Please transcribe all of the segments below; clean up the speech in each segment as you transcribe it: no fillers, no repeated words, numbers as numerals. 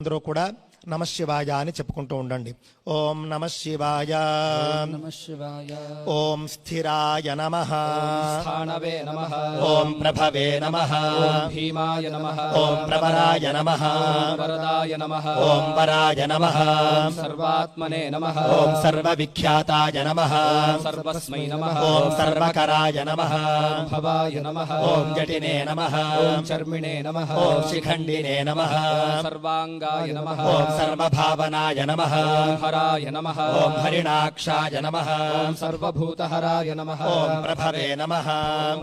అందరూ కూడా నమ శివాయ అని చెప్పుకుంటూ ఉండండి. ఓం నమ శివాయ, ఓం స్థిరాయ నమః, ఓం ప్రభవే నమః, భీమాయ నమః, ఓం ప్రవరాయ నమః, వరదాయ నమః, ఓం వరాయ నమః, సర్వాత్మనే నమః, ఓం సర్వవిఖ్యాతాయ నమః, సర్వస్మై నమః, ఓం సర్వకరాయ నమః, భవాయ నమః, ఓం జటినే నమః, ఓం చర్మిణే నమః, ఓం శిఖండినే నమః, సర్వాంగాయ నమః, ఓం సర్వభావనాయ నమః, హరాయ నమః, ఓం హరిణాక్షాయ నమః, ఓం సర్వభూతహరాయ నమః, ఓం ప్రభవే నమః,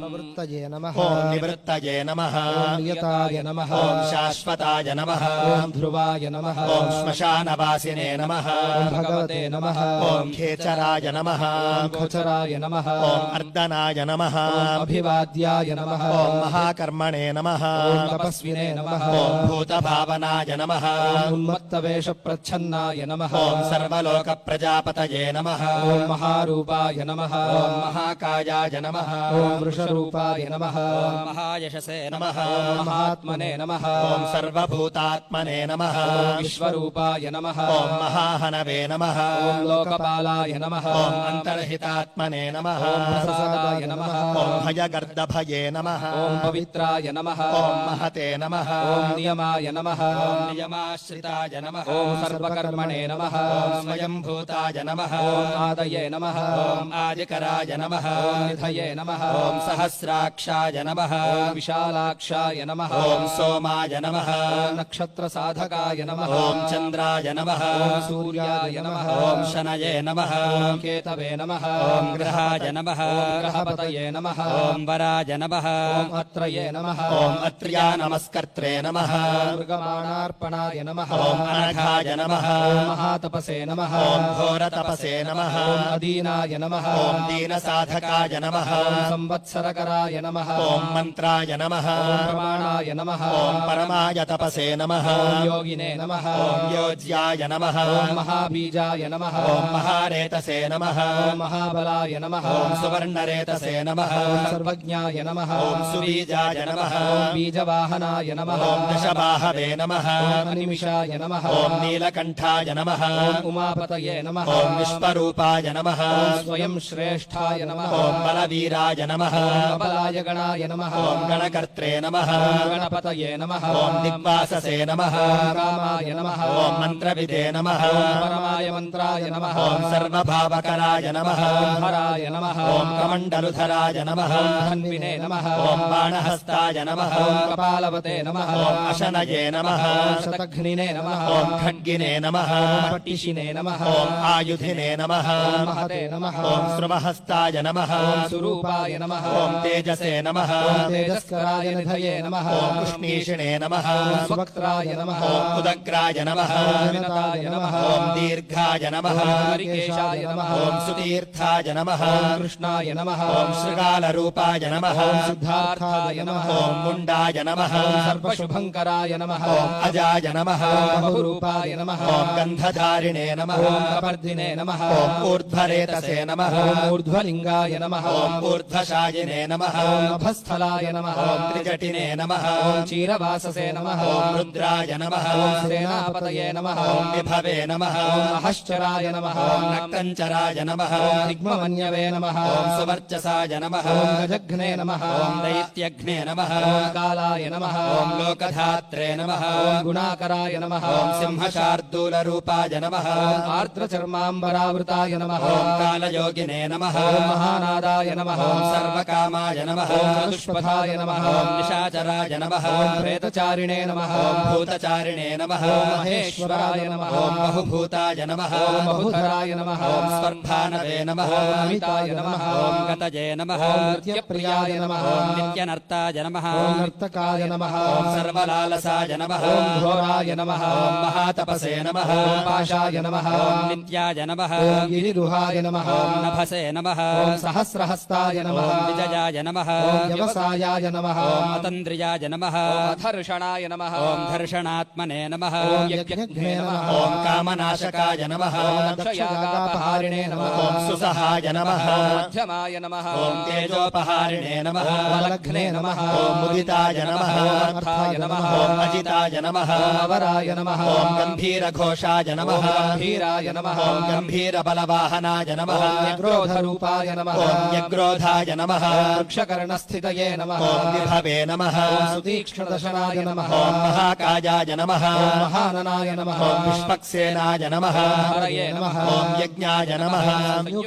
నివృత్తయే నమః, ఓం నివృత్తయే నమః, ఓం నియతాయ నమః, ఓం శాశ్వతాయ నమః, ఓం ధ్రువాయ నమః, ఓం శ్మశానవాసినే నమః, ఓం భగవతే నమః, ఓం ఖేచరాయ నమః, ఓం ఖచరాయ నమః, ఓం అర్దనాయ నమః, ఓం అభివాద్యాయ నమః, ఓం మహాకర్మణే నమః, ఓం తపస్వినే నమః, ఓం భూతభావనాయ నమః, ఓం ఉన్మత్తవేష ప్రచ్ఛన్నాయ నమః, ఓం సర్వలోక ప్రజాపతయే నమః, ఓం మహారూపాయ నమః, ఓం మహాకాయాయ నమః, ఓం వృషరూపాయ నమః, ఓం మహాయశసే నమః, ఓం మహాత్మనే నమః, ఓం సర్వభూతాత్మనే నమః, ఓం విశ్వరూపాయ నమః, ఓం మహాహనవే నమః, ఓం లోకపాలాయ నమః, ఓం అంతర్హితాత్మనే నమః, ఓం ప్రసాదాయ నమః, ఓం భయగర్దభయే నమః, ఓం పవిత్రాయ నమః, ఓం మహతే నమః, ఓం నియమాయ నమః, ఓం నియమాశ్రితాయ నమః, ఓం సర్వకర్మణే నమః, ఓం స్వయంభూతాయ నమః, ఓం ఆదయే నమః, ఓం ఆదికరాయ నమః, ఓం నిధయే నమః, ఓం సహస్రాక్షాయ నమః, ఓం విశాలాక్షాయ నమః, ఓం సోమాయ నమః, ఓం నక్షత్ర సాధకాయ నమః, ఓం చంద్రాయ నమః, ఓం సూర్యాయ నమః, ఓం శనయే నమః, ఓం కేతవే నమః, ఓం గ్రహాయ నమః, ఓం గ్రహపతయే నమః, ఓం వరాయ నమః, ఓం అత్రయే నమః, ఓం అత్ర్యా నమస్కర్త్రే నమః, మృగమాణార్పణాయ నమః, ఓం అనఘాయ నమః, ఓం మహాతపసే నమః, ఓం ఘోరతపసే నమః, ఓం అదీనాయ నమః, ఓం దీనసాధకాయ నమః, ఓం సంవత్సరకరాయ నమః, ఓం మంత్రాయ నమః, ఓం ప్రమాణాయ నమః, ఓం పరమాయ తపసే నమః, ఓం యోగినే నమః, ఓం యోజ్యాయ నమః, ఓం మహాబీజాయ నమః, ఓం మహారేతసే నమః, ఓం మహాబలాయ నమః, ఓం సువర్ణరేతసే నమః, ఓం సర్వజ్ఞాయ నమః, ఓం సుబీజాయ నమః, ఓం బీజవాహనాయ నమః, ఓం దశబాహవే నమః, ఓం అనిమిషాయ నమః, ఓం నీలకంఠాయ నమః, ఓం ఉమాపతయే నమః, ఓం విశ్వరూపాయ నమః, ఓం స్వయం శ్రేష్ఠాయ నమః, ఓం బలవీరాయ నమః, ఓం అబలాయ గణాయ నమః, ఓం గణకర్త్రే నమః, ఓం గణపతయే నమః, ఓం దిగ్వాససే నమః, ఓం రామాయ నమః, ఓం మంత్రవిదే నమః, ఓం పరమాయ మంత్రాయ నమః, ఓం సర్వభావకరాయ నమః, ఓం హరాయ నమః, ఓం కమండలుధరాయ నమః, ఓం ధన్వినే నమః, ఓం బాణహస్తాయ నమః, ఓం కపాలవతే నమః, ఓం అశనయే నమః, ఓం శతఘ్నినే నమః, ఓం ఖడ్గినే నమః, ఓం పట్టిషినే నమః, ఓం ఆయుధినే నమః, ఓం మహతే నమః, ఓం శృవహస్తాయ నమః, ఓం సురూపాయ నమః, ఓం తేజసే నమః, ఓం తేజస్కరాయ నిధయే నమః, ఓం కృష్ణీషిణే నమః, ఓం సువక్త్రాయ నమః, ఓం ఉదగ్రాయ నమః, ఓం వినతాయ నమః, ఓం దీర్ఘాయ నమః, ఓం హరికేశాయ నమః, ఓం సుతీర్థాయ నమః, ఓం కృష్ణాయ నమః, ఓం శృగాలరూపాయ నమః, ఓం సిద్ధార్థాయ నమః, ఓం ముండాయ నమః, ఓం సర్వశుభంకరాయ నమః, ఓం అజాయ నమః, ఓం బహురూపాయ నమః, ఓం గంధధారిణే నమః, ఓం కపర్దినే నమః, ఓం ఊర్ధ్వరేతసే నమః, ఓం ఊర్ధ్వలింగాయ నమః, ఓం ఊర్ధ్వశాయినే నమః, ఓం నభస్థలాయ నమః, ఓం త్రిజటినే నమః, ఓం క్షీరవాససే నమః, ఓం రుద్రాయ నమః, ఓం సేనాపతయే నమః, ఓం విభవే నమః, ఓం మహశ్చరాయ నమః, ఓం నక్తంచరాయ నమః, ఓం దిగ్మమన్యవే నమః, ఓం సువర్చసాయ నమః, ఓం గజఘ్నే నమః, ఓం దైత్యఘ్నే నమః, ఓం కాలాయ నమః, ఓం లోకధాత్రే నమః, ఓం గుణాకరాయ నమః, ఓం సింహశార్దూలరూపాయ నమః, ఓం ఆర్ద్రచర్మాంబరావృతాయ నమః, ఓం కాలయోగినే నమః, ఓం మహానాదాయ నమః, ఓం సర్వకామాయ నమః, ఓం చతుష్పథాయ నమః, ఓం నిశాచరాయ నమః, ఓం ప్రేతచారిణే నమః, ఓం భూతచారిణే నమః, ఓం మహేశ్వరాయ నమః, ఓం బహుభూతాయ నమః, ఓం బహుధరాయ నమః, ఓం స్వర్భానవే నమః, ఓం అమితాయ నమః, ఓం గతజే నమః, ఓం నృత్యప్రియాయ నమః, ఓం నిత్యనర్తాయ నమః, ఓం నర్తకాయ నమః, ఓం సర్వలాలసాయ నమః, ఓం ఘోరాయ నమః, ఓం మహాతపసే నమః, ఓం పాశాయ నమః, ఓం నిత్యాయ నమః, ఓం గిరిరుహాయ నమః, ఓం నభసే నమః, ఓం సహస్రహస్తాయ నమః, ఓం విజయాయ నమః, ఓం వ్యవసాయాయ నమః, ఓం అతంద్రియాయ నమః, ఓం అధర్షణాయ నమః, ఓం ధర్షణాత్మనే నమః, ఓం యజ్ఞఘ్నే నమః, ఓం కామనాశకాయ నమః, ఓం దక్షయాగాపహారిణే నమః, ఓం సుసహాయ నమః, ఓం మధ్యమాయ నమః, ఓం తేజోపహారిణే నమః, ఓం వలఘ్నే నమః, ఓం ముదితాయ నమః, ఓం అర్థాయ నమః, ఓం అజితాయ నమః, ఓం అవరాయ నమః, ఓం గంభీరఘోషాయ నమః గంభీరాయ నమః ఓం గంభీరబలవాహనాయ నమః యగ్రోధరూపాయ నమః ఓం యగ్రోధాయ నమః వృక్షకర్ణస్థితయే నమః ఓం విభవే నమః సుతీక్ష్ణదశనాయ నమః ఓం మహాకాయాయ నమః మహాననాయ నమః ఓం విష్పక్సేనాయ నమః హరయే నమః ఓం యజ్ఞాయ నమః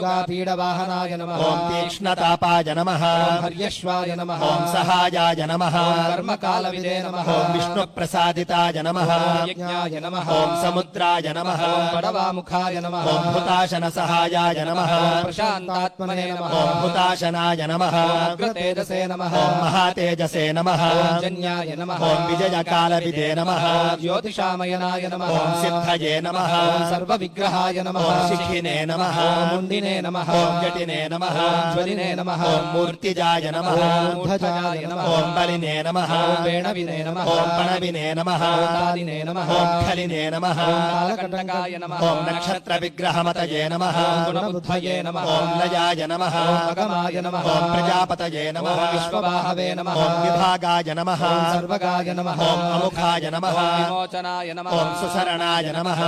సంయుగాపీడవాహనాయ నమః ఓం తీక్ష్ణతాపాయ నమః హర్యశ్వాయ నమః ఓం సహాయాయ నమః కర్మకాలవిదే నమః ఓం విష్ణుప్రసాదితాయ నమః యజ్ఞాయ నమః ఓం సముద్రాయ నమః పడవాముఖాయ నమః ఓం హుతాశన సహాయాయ నమః ప్రశాంతాత్మనే నమః ఓం హుతాశనాయ నమః అగ్రతేజసే నమః ఓం మహాతేజసే నమః జన్యాయ నమః ఓం విజయకాలవిదే నమః జ్యోతిషామయనాయ నమః ఓం సిద్ధయే నమః సర్వవిగ్రహాయ నమః ఓం శిఖినే నమః ముండినే నమః ఓం జటినే నమః జ్వలినే నమః ఓం మూర్తిజాయ నమః ఊర్ధ్వజాయ నమః ఓం బలినే నమః వేణవినే నమః ఓం పణవినే నమః తాలినే నమః ఓం ఖలినే నమః కాలకంటకాయ నమః ఓం నక్షత్ర విగ్రహమతయే నమః గుణబుద్ధయే నమః ఓం లయాయ నమః అగమాయ నమః ఓం ప్రజాపతయే నమః విశ్వబాహవే నమః ఓం విభాగాయ నమః సర్వగాయ నమః ఓం అముఖాయ నమః విమోచనాయ నమః ఓం సుసరణాయ నమః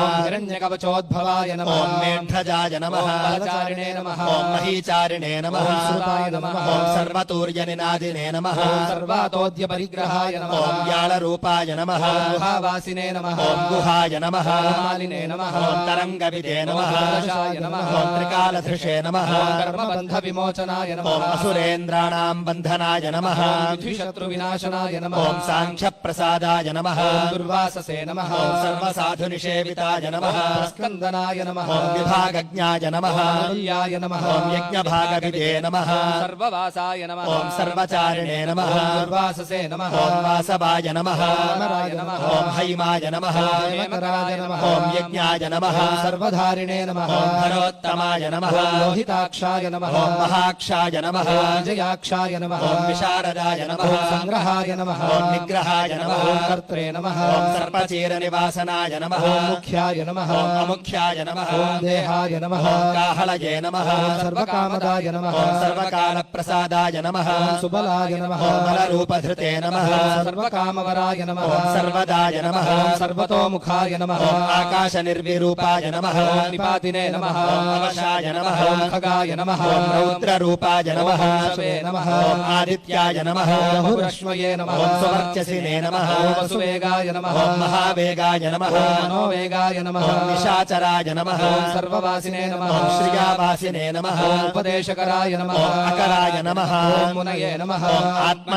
హిరణ్యకవచోద్భవాయ నమః ఓం మేఢజాయ నమః బలచారిణే నమః ఓం మహీచారిణే నమః శ్రుతాయ నమః ఓం సర్వతూర్యనినాదినే నమః సర్వాతోద్య పరిగ్రహాయ నమః ఓం వ్యాళరూపాయ నమః గుహావాసినే నమః ఓం గుహాయ నమః మాలినే నమః ఓం తరంగవిదే నమః కలశాయ నమః ఓం త్రికాలధృషే నమః కర్మబంధ విమోచనాయ నమః ఓం అసురేంద్రాణాం బంధనాయ నమః విద్విషత్రు వినాశనాయ నమః ఓం సాంఖ్యప్రసాదాయ నమః దుర్వాససే నమః ఓం సర్వసాధునిషేవితాయ నమః స్కందనాయ నమః ఓం విభాగజ్ఞాయ నమః అమూల్యాయ నమః ఓం యజ్ఞభాగవిదే నమః సర్వవాసాయ నమః ఓం సర్వచారిణే నమః దుర్వాససే నమః ఓం వాసవాయ నమః అమరాయ నమః ఓం హైమాయ నమః హేమకరాయ నమః ఓం యజ్ఞాయ నమః సర్వధారిణే నమః ఓం ధరోత్తమాయ నమః లోహితాక్షాయ నమః ఓం మహాక్షాయ నమః విజయాక్షాయ నమః ఓం విశారదాయ నమః సంగ్రహాయ నమః ఓం నిగ్రహాయ నమః కర్త్రే నమః ఓం సర్పచీర నివాసనాయ నమః ముఖ్యాయ నమః ఓం అముఖ్యాయ నమః దేహాయ నమః ఓం కాహళయే నమః సర్వకామదాయ నమః ఓం సర్వకాల ప్రసాదాయ నమః సుబలాయ నమః ఓం బలరూపధృతే నమః సర్వకామవరాయ నమః ఓం సర్వదాయ నమః సర్వతోముఖాయ నమః ఓం ఆకాశ నిర్విరూపాయ నమః నిపాతినే నమః ఓం అవశాయ నమః ఖగాయ నమః ఓం రౌద్రరూపాయ నమః శవే నమః ఓం ఆదిత్యాయ నమః బహురశ్వయే నమః ఓం సువర్చసినే నమః వసువేగాయ నమః ఓం మహావేగాయ నమః మనోవేగాయ నమః ఓం నిశాచరాయ నమః సర్వవాసినే నమః ఓం శ్రియావాసినే నమః ఉపదేశకరాయ నమః ఓం అకరాయ నమః మునయే నమః ఓం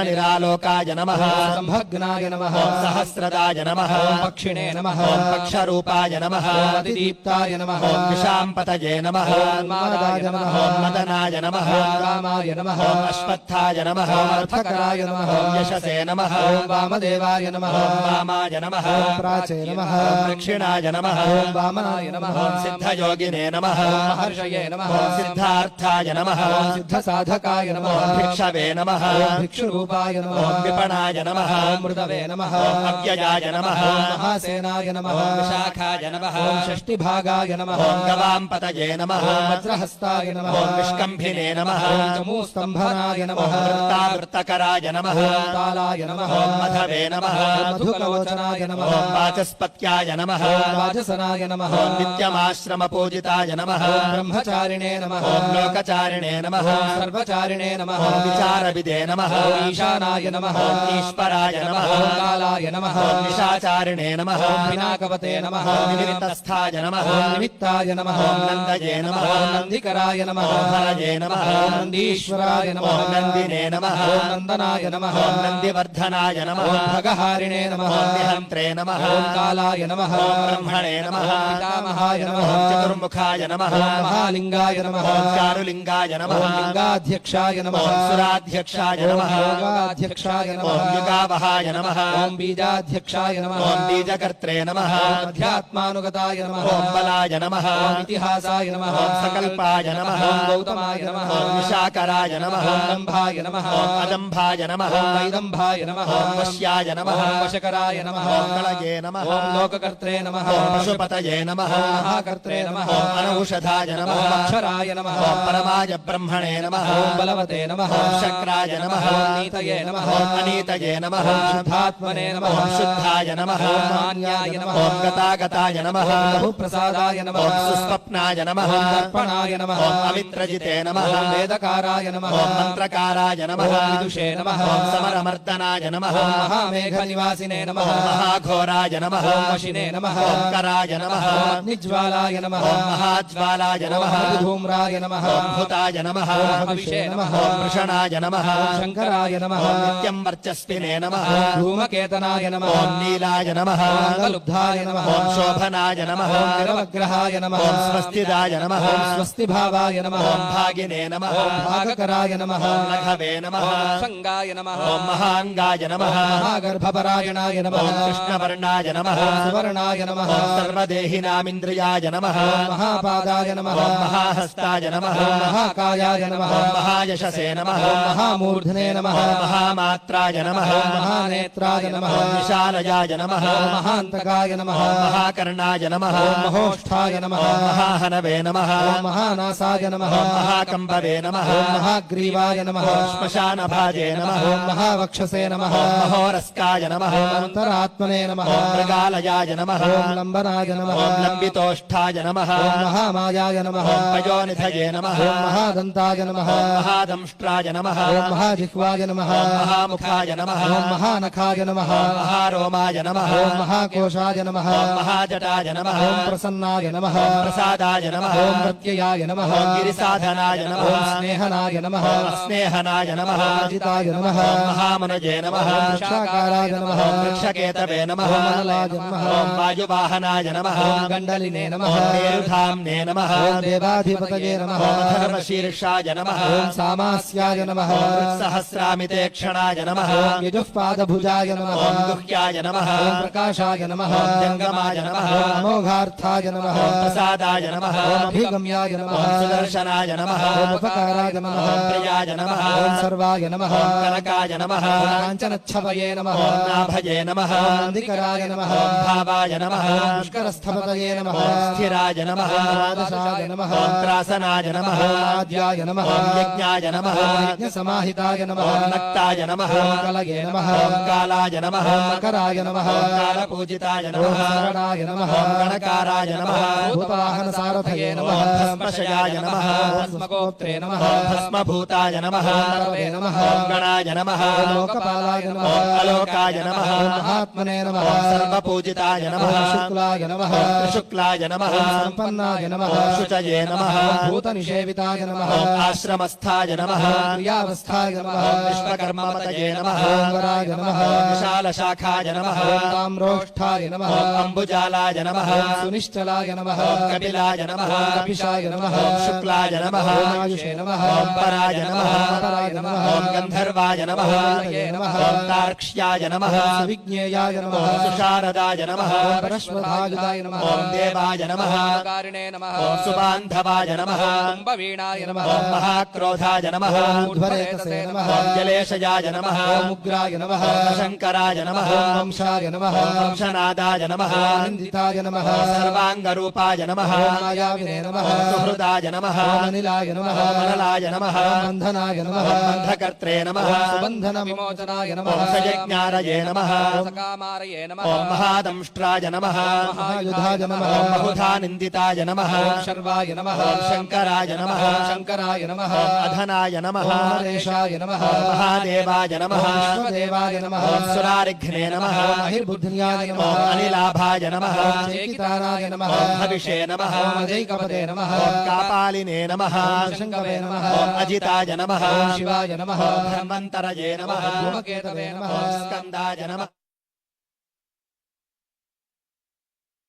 ఆత్మనిరాలోకాయ నమః సంభగ్నాయ నమః ఓం సహస్రదాయ నమః పక్షిణే నమః ఓం పక్షరూపాయ నమః అతిదీప్తాయ నమః ఓం విశాంపతయే నమః ఉన్మాదాయ నమః ఓం మదనాయ నమః కామాయ నమః ఓం అశ్వత్థాయ నమః అర్థకరాయ నమః ఓం యశసే నమః ఓం వామదేవాయ నమః ఓం వామాయ నమః ప్రాచే నమః ఓం దక్షిణాయ నమః ఓం వామనాయ నమః ఓం సిద్ధయోగినే నమః మహర్షయే నమః ఓం సిద్ధార్థాయ నమః ఓం సిద్ధసాధకాయ నమః ఓం భిక్షవే నమః ఓం భిక్షురూపాయ నమః ఓం విపణాయ నమః ఓం మృదవే నమః ఓం అవ్యయాయ నమః ఓం మహాసేనాయ నమః ఓం విశాఖాయ నమః ఓం షష్ఠిభాగాయ నమః ఓం గవాంపతయే నమః ఓం వజ్రహస్తాయ నమః ఓం విష్కంభినే నమః ఓం జమూస్తంభనాయ నమః ఓం వృత్తావృత్తకరాయ నమః ఓం తాళాయ నమః ఓం మధవే నమః ఓం మధుకలోచనాయ నమః ఓం వాచస్పత్యాయ నమః ఓం వాజసనాయ నమః ఓం నిత్యమాశ్రమ పూజితాయ నమః ఓం బ్రహ్మచారిణే నమః ఓం లోకచారిణే నమః ఓం సర్వచారిణే నమః ఓం విచారవిదే నమః ఓం ఈశానాయ నమః ఓం ఈశ్వరాయ నమః ఓం కాలాయ నమః ఓం నిశాచారిణే నమః ఓం పినాకవతే నమః ఓం నిమిత్తస్థాయ నమః ఓం నిమిత్తాయ నమః ఓం నందయే నమః ఓం నందికరాయ నమః ఓం హరయే నమః ఓం నందీశ్వరాయ నమః ఓం నందినే నమః ఓం నందనాయ నమః ఓం నందివర్ధనాయ నమః ఓం భగహారిణే నమః ఓం నిహంత్రే నమః ఓం కాలాయ నమః ఓం బ్రహ్మణే నమః ఓం పితామహాయ నమః ఓం చతుర్ముఖాయ నమః ఓం మహాలింగాయ నమః ఓం చారులింగాయ నమః ఓం లింగాధ్యక్షాయ నమః ఓం సురాధ్యక్షాయ ఓం నమః యోగాధ్యక్షాయ నమః ఓం యుగావహాయ నమః ఓం బీజాధ్యక్షాయ నమః ఓం బీజకర్త్రే నమః ఓం అధ్యాత్మానుగతాయ నమః ఓం బలాయ నమః ఓం ఇతిహాసాయ నమః ఓం సకల్పాయ నమః ఓం గౌతమాయ నమః ఓం నిశాకరాయ నమః ఓం దంభాయ నమః ఓం అదంభాయ నమః ఓం వైదంభాయ నమః ఓం వశ్యాయ నమః ఓం వశకరాయ నమః ఓం కళయే నమః ఓం లోకకర్త్రే నమః ఓం పశుపతయే నమః ఓం మహాకర్త్రే నమః ఓం అనౌషధాయ నమః ఓం అక్షరాయ నమః ఓం పరమాయ బ్రహ్మణే నమః ఓం బలవతే నమః ఓం శక్రాయ నమః ఓం నీతయే నమః ఓం అనీతయే నమః ఓం శుద్ధాత్మనే నమః ఓం శుద్ధాయ నమః ఓం गम्याय नमः ॐ गतागताय नमः ॐ बहुप्रसादाय नमः ॐ सुस्वप्नाय नमः ॐ दर्पणाय नमः ॐ अमित्रजिते नमः ॐ वेदकाराय नमः ॐ मन्त्रकाराय नमः ॐ विदुषे नमः ॐ समरमर्दनाय नमः ॐ महामेघनिवासिने नमः ॐ महाघोराय नमः ॐ वशिने नमः ॐ कराय नमः ॐ अग्निज्वालाय नमः ॐ महाज्वालाय नमः ॐ धूम्राय नमः ॐ भूताय नमः ॐ हविषे नमः ॐ वृषणाय नमः ॐ शङ्कराय नमः ॐ नित्यं वर्चस्विने नमः ॐ धूमकेतनाय नमः ॐ नीलाय नमः ॐ अङ्गलुब्धाय नमः ॐ शोभनाय नमः ॐ निरवग्रहाय नमः ॐ स्वस्तिदाय नमः ॐ स्वस्तिभावाय नमः ॐ भागिने नमः ॐ भागकराय नमः ॐ लघवे नमः ॐ संगाय नमः ॐ महाङ्गाय नमः ॐ महागर्भपरायणाय नमः ॐ कृष्णवर्णाय नमः ॐ सुवर्णाय नमः ॐ सर्वदेहिनामिन्द्रियाय नमः ॐ महापादाय नमः ॐ महाहस्ताय नमः ॐ महाकायाय नमः ॐ महायशसे नमः ॐ महामूर्धने नमः ॐ महामात्राय नमः ॐ महानेत्राय नमः ॐ विशालयाय नमः ॐ महान्तकाय नमः ॐ महाकर्णाय नमः ॐ महोष्ठाय नमः ॐ महाहनवे नमः ॐ महानासाय नमः ॐ महाकम्बवे नमः ॐ महाग्रीवाय नमः ॐ श्मशानभाजे नमः ॐ महावक्षसे नमः ॐ महोरस्काय नमः ॐ अन्तरात्मने नमः ॐ मृगालयाय नमः ॐ लम्बनाय नमः ॐ लम्बितोष्ठाय नमः ॐ महामायाय नमः ॐ पयोनिधये नमः ॐ महादन्ताय नमः ॐ महादंष्ट्राय नमः ॐ महाजिह्वाय नमः ॐ महामुखाय नमः ॐ महानखाय नमः ॐ महारोमाय नमः ॐ महाकोशाय नमः ॐ महाजटाय नमः ॐ प्रसन्नाय नमः ॐ प्रसादाय नमः ॐ प्रत्ययाय नमः ॐ गिरिसाधनाय नमः ॐ स्नेहनाय नमः ॐ स्नेहनाय नमः ॐ अजिताय नमः ॐ महामनुजे नमः ॐ वृक्षाकाराय नमः ॐ वृक्षकेतवे नमः ॐ मलाय नमः ॐ वायुवाहनाय नमः ॐ गण्डलिने नमः ॐ मेरुधाम्ने नमः ॐ देवाधिपतये नमः ॐ धर्मशीर्षाय नमः ॐ सामास्याय नमः ॐ सहस्रामितेक्षणाय नमः ॐ यजुःपादभुजाय नमः ॐ गुह्याय नमः ॐ प्रकाशाय नमः ॐ जङ्गमाय नमः ॐ अमोघार्थाय नमः ॐ प्रसादाय नमः ॐ अभिगम्याय नमः ॐ सुदर्शनाय नमः ॐ उपकाराय नमः ॐ प्रियाय नमः ॐ सर्वाय नमः ॐ कनकाय नमः ॐ काञ्चनच्छवये नमः ॐ नाभये नमः ॐ नन्दिकराय नमः ॐ भावाय नमः ॐ पुष्करस्थपतये नमः ॐ स्थिराय नमः ॐ द्वादशाय नमः ॐ त्रासनाय नमः ॐ आद्याय नमः ॐ यज्ञाय नमः ॐ यज्ञसमाहिताय नमः ॐ नक्ताय नमः ॐ कलये नमः ॐ कालाय नमः ॐ मकराय नमः ॐ कालपूजिताय ॐ नमः शरणाय नमः ॐ गणकाराय नमः भूतवाहनसारथये ॐ नमः भस्मशयाय नमः ॐ भस्मगोत्रे नमः ॐ भस्मभूताय नमः ॐ तरवे नमः ॐ गणाय नमः ॐ लोकपालाय नमः ॐ अलोकाय नमः ॐ महात्मने नमः ॐ सर्वपूजिताय नमः ॐ शुक्लाय नमः ॐ त्रिशुक्लाय नमः ॐ सम्पन्नाय नमः ॐ शुचये नमः ॐ भूतनिषेविताय नमः ॐ आश्रमस्थाय नमः ॐ प्रियावस्थाय नमः ॐ विश्वकर्ममतये नमः ॐ वराय नमः ॐ विशालशाखाय नमः ॐ ताम्रोष्ठाय नमः ॐ अम्बुजालाय नमः ॐ सुनिश्चलाय नमः ॐ कपिलाय नमः ॐ कपिशाय नमः ॐ शुक्लाय नमः ॐ आयुषे नमः ॐ पराय नमः पराय नमः ॐ गन्धर्वाय नमः ॐ हरये नमः ॐ तार्क्ष्याय नमः ॐ सुविज्ञेयाय नमः ॐ सुशारदाय नमः ॐ परश्वधायुधाय नमः ॐ देवाय नमः कारिणे नमः ॐ सुबान्धवाय नमः कुम्भवीणाय नमः ॐ महाक्रोधाय नमः ॐ उद्भरेतसे नमः ॐ जलेशयाय नमः ॐ उग्राय नमः ॐ शङ्कराय नमः ॐ वंशाय नमः ॐ वंशनादाय नमः ॐ निन्दिताय नमः ॐ सर्वाङ्गरूपाय नमः ॐ मायाविने नमः ॐ सुहृदाय नमः ॐ अनिलाय नमः ॐ मनलाय नमः ॐ बन्धनाय नमः ॐ बन्धकर्त्रे नमः ॐ सुबन्धनविमोचनाय नमः ॐ सयज्ञारये नमः ॐ सकामारये नमः ॐ महादंष्ट्राय नमः महायुधाय नमः ॐ बहुधा निन्दिताय नमः ॐ शर्वाय नमः ॐ शङ्कराय नमः ॐ शङ्कराय नमः ॐ अधनाय नमः ॐ नरेशाय नमः ॐ महादेवाय नमः ॐ विश्वदेवाय नमः ॐ सुरारिघ्ने नमः ॐ महिर्बुद्ध्याय नमः ॐ अनिलाभाय नमः ॐ चेकिताराय नमः ॐ हविषे नमः ॐ अजैकपदे नमः ॐ कापालिने नमः ॐ शङ्कवे नमः ॐ अजिताय नमः ॐ शिवाय नमः ॐ धन्वन्तरये नमः धूमकेतवे नमः ॐ स्कन्दाय नमः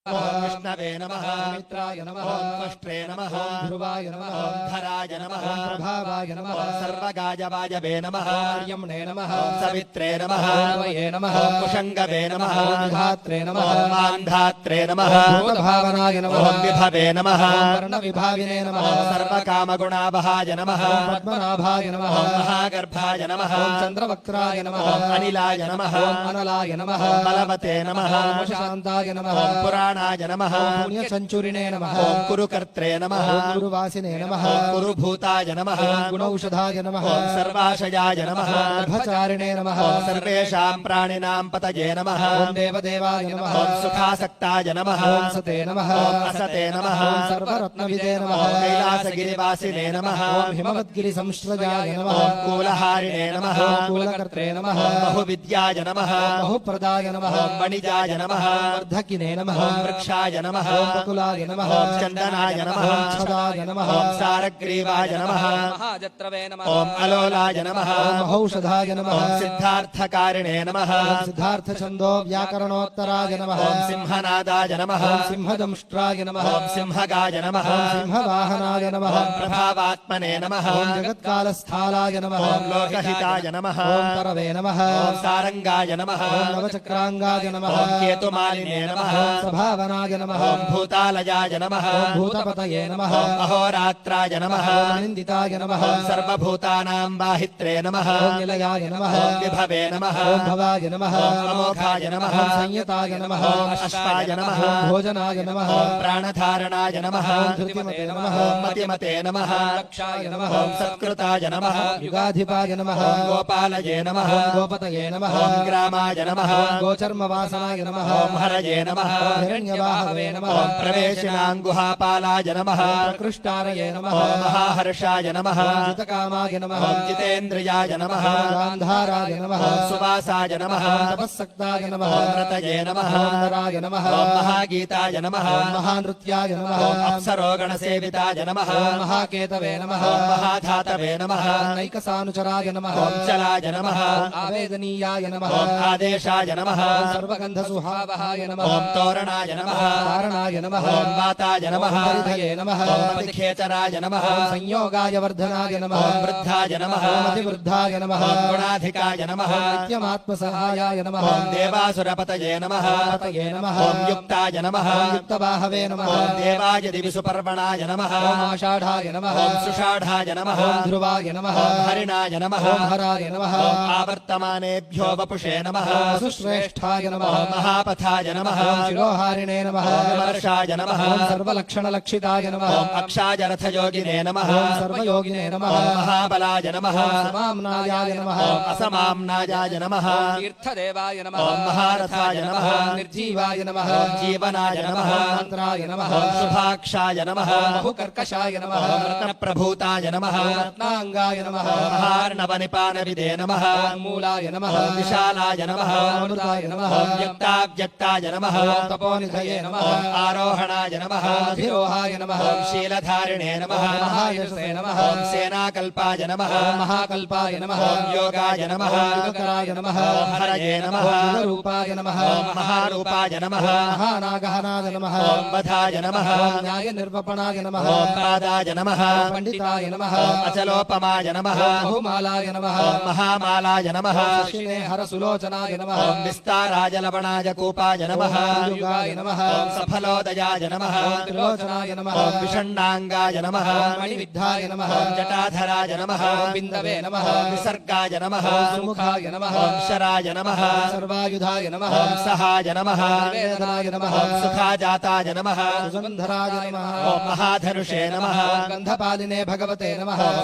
ॐ विष्णवे नमः मित्राय नमः ॐ त्वष्ट्रे नमः ॐ ध्रुवाय नमः ॐ धराय नमः ॐ प्रभावाय नमः ॐ सर्वगाजवाजवे नमः ॐ यम्ने नमः ॐ सवित्रे नमः ॐ वये नमः ॐ कुशङ्गवे नमः ॐ विधात्रे नमः ॐ मान्धात्रे नमः भूतभावनाय नमः ॐ विभवे नमः ॐ वर्णविभाविने नमः ॐ सर्वकामगुणावहाय नमः ॐ पद्मनाभाय नमः ॐ महागर्भाय नमः ॐ चन्द्रवक्त्राय नमः ॐ अनिलाय नमः ॐ अनलाय नमः ॐ बलवते नमः ॐ शान्ताय नमः ॐ पुराण పురాణాయ నమః పుణ్యసంచురిణే నమః ఓం కురుకర్త్రే నమః గురువాసినే నమః కురుభూతాయ నమః గుణౌషధాయ నమః ఓం సర్వాశయాయ నమః గర్భచారిణే నమః ఓం సర్వేషాం ప్రాణినాం పతయే నమః ఓం దేవదేవాయ నమః ఓం సుఖాసక్తాయ నమః ఓం సతే నమః ఓం అసతే నమః ఓం సర్వరత్నవిదే నమః ఓం కైలాసగిరివాసినే నమః ఓం హిమవద్గిరి సంశ్రయాయ నమః ఓం కూలహారిణే నమః ఓం కూలకర్త్రే నమః ఓం బహువిద్యాయ నమః బహుప్రదాయ నమః ఓం వణిజాయ నమః వర్ధకినే నమః ఓం వృక్షాయ నమః ఓం బకులాయ నమః ఓం చందనాయ నమః ఓం ఛదాయ నమః ఓం సారగ్రీవాయ నమః మహాజత్రవే నమః ఓం అలోలాయ నమః ఓం మహౌషధాయ నమః ఓం సిద్ధార్థకారిణే నమః ఓం సిద్ధార్థ ఛందో వ్యాకరణోత్తరాయ నమః ఓం సింహనాదాయ నమః ఓం సింహదంష్ట్రాయ నమః ఓం సింహగాయ నమః ఓం సింహవాహనాయ నమః ఓం ప్రభావాత్మనే నమః ఓం జగత్కాలస్థాలాయ నమః ఓం లోకహితాయ నమః ఓం తరవే నమః ఓం సారంగాయ నమః ఓం నవచక్రాంగాయ నమః ఓం కేతుమాలినే నమః ఓం సభావనాయ నమః ఓం భూతాలయాయ నమః ఓం భూతపతయే నమః ఓం అహోరాత్రాయ నమః ఓం నిందితాయ నమః ఓం సర్వభూతానాం వాహిత్రే నమః ఓం నిలయాయ నమః ఓం విభవే నమః ఓం భవాయ నమః ఓం అమోఘాయ నమః ఓం సంయతాయ నమః ఓం అశ్వాయ నమః ఓం భోజనాయ నమః ఓం ప్రాణధారణాయ నమః ఓం ధృతిమతే నమః ఓం మతిమతే నమః రక్షాయ నమః ఓం సత్కృతాయ నమః యుగాధిపాయ నమః ఓం గోపాలయే నమః ఓం గోపతయే నమః ఓం గ్రామాయ నమః ఓం గోచర్మవాసనాయ నమః ఓం హరయే నమః ఓం హిరణ్యవాహవే నమః ఓం ప్రవేశినాం గుహాపాలాయ నమః ఓం ప్రకృష్టారయే నమః ఓం మహాహర్షాయ నమః ఓం జితకామాయ నమః ఓం జితేంద్రియాయ నమః ఓం గాంధారాయ నమః ఓం సువాసాయ నమః ఓం తపస్సక్తాయ నమః ఓం రతయే నమః ఓం నరాయ నమః ఓం మహాగీతాయ నమః ఓం మహానృత్యాయ నమః ఓం అప్సరోగణసేవితాయ నమః ఓం మహాకేతవే నమః ఓం మహాధాతవే నమః ఓం నైకసానుచరాయ నమః ఓం చలాయ నమః ఓం ఆవేదనీయాయ నమః ఓం ఆదేశాయ నమః ఓం సర్వగంధసుహావహాయ నమః ఓం తోరణాయ నమః కారణాయ నమః ఓం వాతాయ నమః ఓం పరిధయే నమః ఓం పతిఖేచరాయ నమః ఓం సంయోగాయ వర్ధనాయ నమః ఓం వృద్ధాయ నమః ఓం అతివృద్ధాయ నమః ఓం గుణాధికాయ నమః ఓం నిత్యమాత్మసహాయాయ నమః ఓం దేవాసురపతయే నమః పతయే నమః ఓం యుక్తాయ నమః ఓం యుక్తబాహవే నమః ఓం దేవాయ దివిసుపర్వణాయ నమః ఓం ఆషాఢాయ నమః ఓం సుషాఢాయ నమః ఓం ధ్రువాయ నమః ఓం హరిణాయ నమః ఓం హరాయ నమః ఓం ఆవర్తమానేభ్యో వపుషే నమః ఓం వసుశ్రేష్ఠాయ నమః ఓం మహాపథాయ నమః ఓం శిరోహారిణే నమః ఓం విమర్శాయ నమః ఓం సర్వలక్షణలక్షితాయ నమః ఓం అక్షాయ రథయోగినే నమః ఓం సర్వయోగినే నమః ఓం మహాబలాయ నమః ఓం సమామ్నాయాయ నమః ఓం అసమామ్నాయాయ నమః తీర్థదేవాయ నమః ఓం మహారథాయ నమః నిర్జీవాయ నమః ఓం జీవనాయ నమః మంత్రాయ నమః ఓం శుభాక్షాయ నమః బహుకర్కషాయ నమః ఓం రత్నప్రభూతాయ నమః ఓం రత్నాంగాయ నమః ఓం మహార్ణవనిపానవిదే నమః ఓం మూలాయ నమః ఓం విశాలాయ నమః ఓం అమృతాయ నమః ఓం వ్యక్తావ్యక్తాయ నమః ఓం తపోనిధయే నమః ఓం ఆరోహణాయ నమః ఓం అధిరోహాయ నమః ఓం శీలధారిణే నమః ఓం మహాయశసే నమః ఓం సేనాకల్పాయ నమః ఓం మహాకల్పాయ నమః ఓం యోగాయ నమః ఓం యుగకరాయ నమః ఓం హరయే నమః ఓం యుగరూపాయ నమః ఓం మహారూపాయ నమః ఓం మహానాగహనాయ నమః ఓం వధాయ నమః ఓం న్యాయ నిర్వపణాయ నమః ఓం పాదాయ నమః ఓం పండితాయ నమః ఓం అచలోపమాయ నమః ఓం బహుమాలాయ నమః ఓం మహామాలాయ నమః ఓం శశినే హరసులోచనాయ నమః ఓం విస్తారాయ లవణాయ కూపాయ నమః ఓం యుగాయ నమః ఓం సఫలోదయాయ నమః ఓం త్రిలోచనాయ నమః ఓం విషణ్ణాంగాయ నమః ఓం మణివిద్ధాయ నమః ఓం జటాధరాయ నమః ఓం బిందవే నమః ఓం విసర్గాయ నమః ఓం సుముఖాయ నమః ఓం శరాయ నమః ఓం సర్వాయుధాయ నమః ఓం సహాయ నమః నివేదనాయ నమః ఓం సుఖాజాతాయ నమః సుగంధరాయ నమః ఓం మహాధనుషే నమః ఓం గంధపాలినే భగవతే నమః ఓం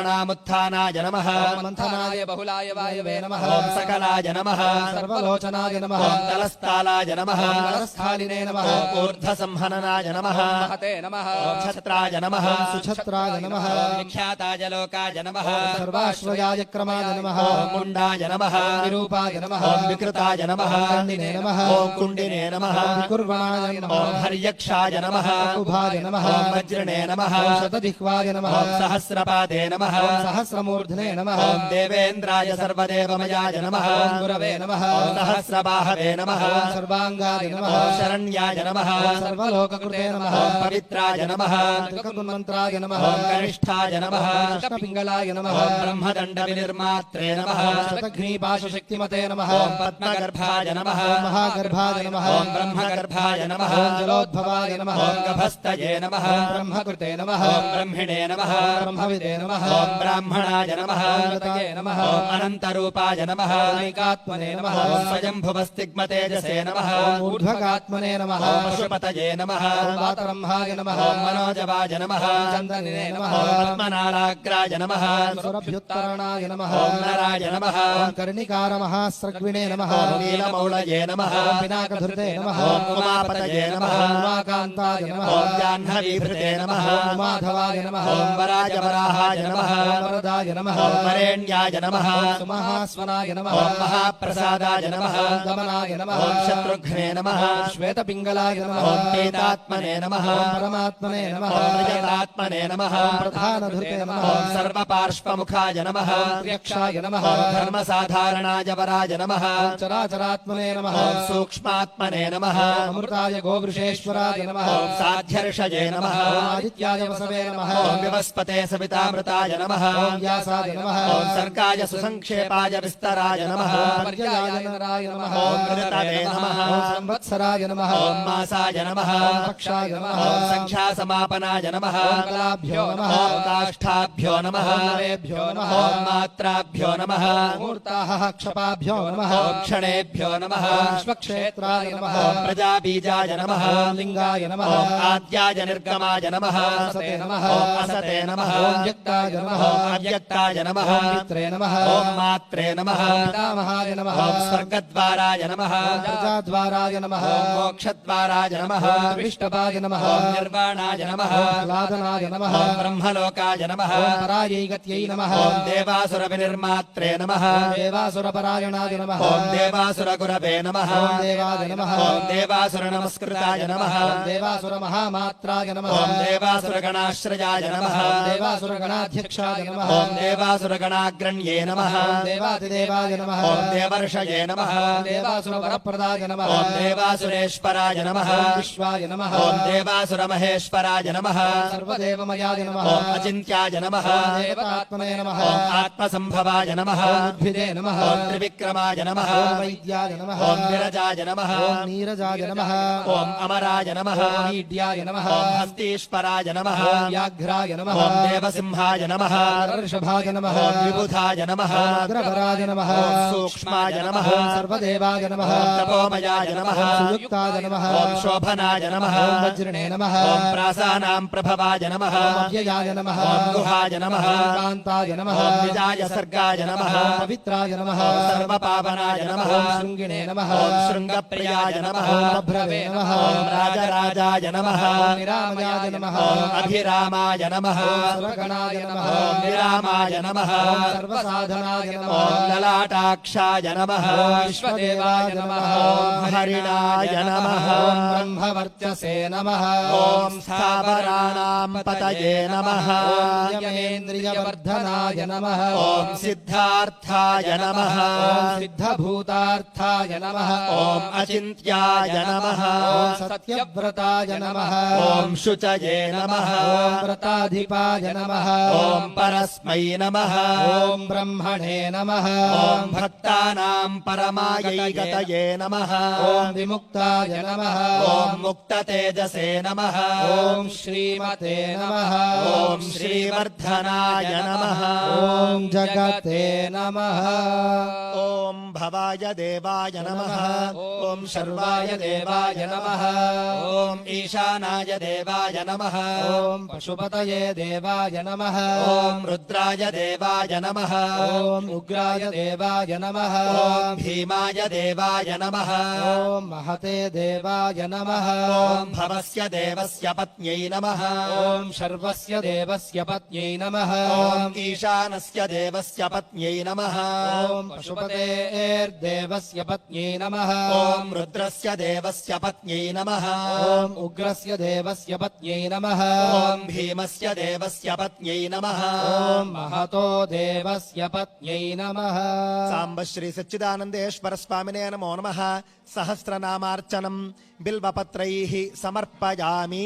సర్వకర్మణాముత్థానాయ నమః ఓం మంథనాయ బహుళాయ వాయవే నమః ఓం సకలాయ నమః ఓం సర్వలోచనాయ నమః ఓం తలస్థాలాయ నమః ఓం నరస్థాలినే నమః ఓం ఊర్ధ్వసంహననాయ నమః మహతే నమః ఓం ఛత్రాయ నమః ఓం సుఛత్రాయ నమః ఓం విఖ్యాతాయ లోకాయ నమః ఓం సర్వాశ్వయాయ క్రమాయ నమః ఓం ముండాయ నమః ఓం విరూపాయ నమః ఓం వికృతాయ నమః ఓం కండినే నమః ఓం కుండినే నమః ఓం వికుర్వణాయ నమః ఓం హర్యక్షాయ నమః కుభాయ నమః ఓం వజ్రిణే నమః ఓం శతదిహ్వాయ నమః ఓం సహస్రపాదే నమః ఓం సహస్రమూర్ధనే నమః ఓం దేవేంద్రాయ సర్వదేవమయాయ నమః ఓం గురవే నమః ఓం సహస్రబాహవే నమః ఓం సర్వాంగాయ నమః ఓం శరణ్యాయ నమః ఓం సర్వలోకకృతే నమః ఓం పవిత్రాయ నమః ఓం త్రికగుణమంత్రాయ నమః ఓం కనిష్ఠాయ నమః కృష్ణపింగళాయ నమః ఓం బ్రహ్మదండ వినిర్మాత్రే నమః ఓం శతఘ్నీపాశశక్తిమతే నమః ఓం పద్మగర్భాయ నమః ఓం మహాగర్భాయ నమః ఓం బ్రహ్మగర్భాయ నమః ఓం జలోద్భవాయ నమః ఓం గభస్తయే నమః ఓం బ్రహ్మకృతే నమః ఓం బ్రహ్మిణే నమః బ్రహ్మవిదే నమః ఓం బ్రాహ్మణాయ నమః ఓం లతయే నమః ఓం అనంత अनन्तरूपाय नमः ऐकात्मने नमः ॐ स्वयंभुवस्तिग्मतेजसे नमः ऊर्ध्वगात्मने नमः ॐ पशुपतये नमः वातरंहाय नमः ॐ मनोजवाय नमः चन्दनिने नमः ॐ पद्मनालाग्राय नमः सुरभ्युत्तरणाय नमः ॐ नराय नमः ॐ कर्णिकारमहास्रग्विणे नमः ॐ नीलमौळये नमः ॐ पिनाकधृते नमः ॐ उमापतये नमः ॐ उमाकान्ताय नमः ॐ जाह्नवीभृते नमः ॐ माधवाय नमः ॐ वराजवराहाय नमः ॐ वरदाय नमः ॐ वरेण्याय नमः ॐ सुमहास्वनाय नमः ॐ महाप्रसादाय नमः ॐ दमनाय नमः ॐ शत्रुघ्ने नमः ॐ श्वेतपिङ्गलाय नमः ॐ पेतात्मने नमः ॐ परमात्मने नमः ॐ प्रजतात्मने नमः ॐ प्रधानधृते नमः ॐ सर्वपार्श्वमुखाय नमः ॐ त्र्यक्षाय नमः ॐ धर्मसाधारणाय वराय नमः ॐ चराचरात्मने नमः ॐ सूक्ष्मात्मने नमः ॐ अमृताय गोवृषेश्वराय नमः ॐ साध्यर्षये नमः ॐ आदित्याय वसवे नमः ॐ विवस्पते सवितामृताय नमः ॐ व्यासाय नमः ॐ सर्गाय सुसङ्क्षेपाय विस्तराय नमः ॐ पर्ययायनराय नमः ॐ मृतवे नमः ॐ संवत्सराय नमः ॐ मासाय नमः ॐ पक्षाय नमः ॐ सङ्ख्यासमापनाय नमः ॐ कलाभ्यो नमः ॐ काष्ठाभ्यो नमः ॐ नरेभ्यो नमः ॐ मात्राभ्यो नमः मूर्ताः क्षपाभ्यो नमः ॐ क्षणेभ्यो नमः ॐ विश्वक्षेत्राय नमः ॐ प्रजाबीजाय नमः ॐ लिङ्गाय नमः ॐ आद्याय निर्गमाय नमः असते नमः ॐ असते नमः ॐ व्यक्ताय नमः ॐ अव्यक्ताय नमः ॐ पित्रे नमः ॐ मात्रे नमः पितामहाय नमः ॐ स्वर्गद्वाराय नमः ॐ प्रजाद्वाराय नमः ॐ मोक्षद्वाराय नमः ॐ विष्टपाय नमः ॐ निर्वाणाय नमः ॐ लादनाय नमः ॐ ब्रह्मलोकाय नमः ॐ परायै गत्यै नमः ॐ देवासुरविनिर्मात्रे नमः ॐ देवासुरपरायणाय नमः ॐ देवासुरगुरवे नमः ॐ देवाय नमः ॐ देवासुरनमस्कृताय नमः ॐ देवासुरमहामात्राय नमः ॐ देवासुरगणाश्रयाय नमः ॐ देवासुरगणाध्यक्षाय नमः ॐ देवासुरगणाग्रण्ये नमः ॐ देवातिदेवाय नमः ॐ देवर्षये नमः ॐ देवासुरवरप्रदाय नमः ॐ देवासुरेश्वराय नमः ॐ विश्वाय नमः ॐ देवासुरमहेश्वराय नमः ॐ सर्वदेवमयाय नमः ॐ अचिन्त्याय नमः ॐ देवतात्मने नमः ॐ आत्मसम्भवाय नमः ॐ उद्भिदे नमः ॐ त्रिविक्रमाय नमः ॐ वैद्याय नमः ॐ विरजाय नमः ॐ नीरजाय नमः ॐ अमराय नमः ॐ नीड्याय नमः ॐ हस्तीश्वराय नमः ॐ व्याघ्राय नमः ॐ देवसिंहाय नमः ॐ ऋषभाय नमः ॐ विबुधाय नमः ॐ अग्रभराय नमः ॐ सूक्ष्माय नमः ॐ सर्वदेवाय नमः ॐ तपोमयाय नमः ॐ सुयुक्ताय नमः ॐ शोभनाय नमः ॐ वज्रिणे नमः ॐ प्रासानां प्रभवाय नमः ॐ अव्ययाय नमः ॐ गुहाय नमः ॐ कान्ताय नमः ॐ निजाय सर्गाय नमः ॐ पवित्राय नमः ॐ सर्वपावनाय नमः ॐ शृङ्गिणे नमः ॐ शृङ्गप्रियाय नमः ॐ बभ्रवे नमः ॐ राजराजाय नमः ॐ निरामयाय नमः ॐ अभिरामाय नमः ॐ सर्वगणाय नमः ॐ निरामाय नमः ॐ सर्वसाधनाय नमः ॐ ललाटाक्षाय नमः ॐ विश्वदेवाय नमः ॐ हरिणाय नमः ॐ ब्रह्मवर्चसे नमः ॐ स्थावराणां पतये नमः ॐ यमेन्द्रियवर्धनाय नमः ॐ सिद्धार्थाय नमः ॐ सिद्धभूतार्थाय नमः ॐ अचिन्त्याय नमः ॐ सत्यव्रताय नमः ॐ शुचये नमः ॐ व्रताधिपाय नमः ॐ परस्मै नमः ॐ ब्रह्मणे नमः ॐ भक्तानां परमायै गतये नमः ॐ विमुक्ताय नमः ॐ मुक्ततेजसे नमः ॐ श्रीमते नमः ॐ श्रीवर्धनाय नमः ॐ जगते नमः ॐ भवाय देवाय नमः ॐ शर्वाय देवाय नमः ॐ ईशानाय देवाय नमः ॐ पशुपतये देवाय नमः ॐ रुद्राय देवाय नमः ॐ उग्राय देवाय नमः ॐ भीमाय देवाय नमः ॐ महते देवाय नमः ॐ भवस्य देवस्य पत्न्यै नमः ॐ शर्वस्य देवस्य पत्न्यै नमः ॐ ईशानस्य देवस्य पत्न्यै नमः ॐ पशुपतेर्देवस्य पत्न्यै नमः ॐ रुद्रस्य देवस्य पत्न्यै नमः ॐ उग्रस्य देवस्य पत्न्यै नमः ॐ भीमस्य देवस्य पत्न्यै नमः ॐ महतो देवस्य पत्न्यै नमः సాంబ శ్రీ సచ్చిదానందేశ్వర స్వామినే నమో నమః సహస్రనామార్చనం బిల్వపత్రైః సమర్పయామి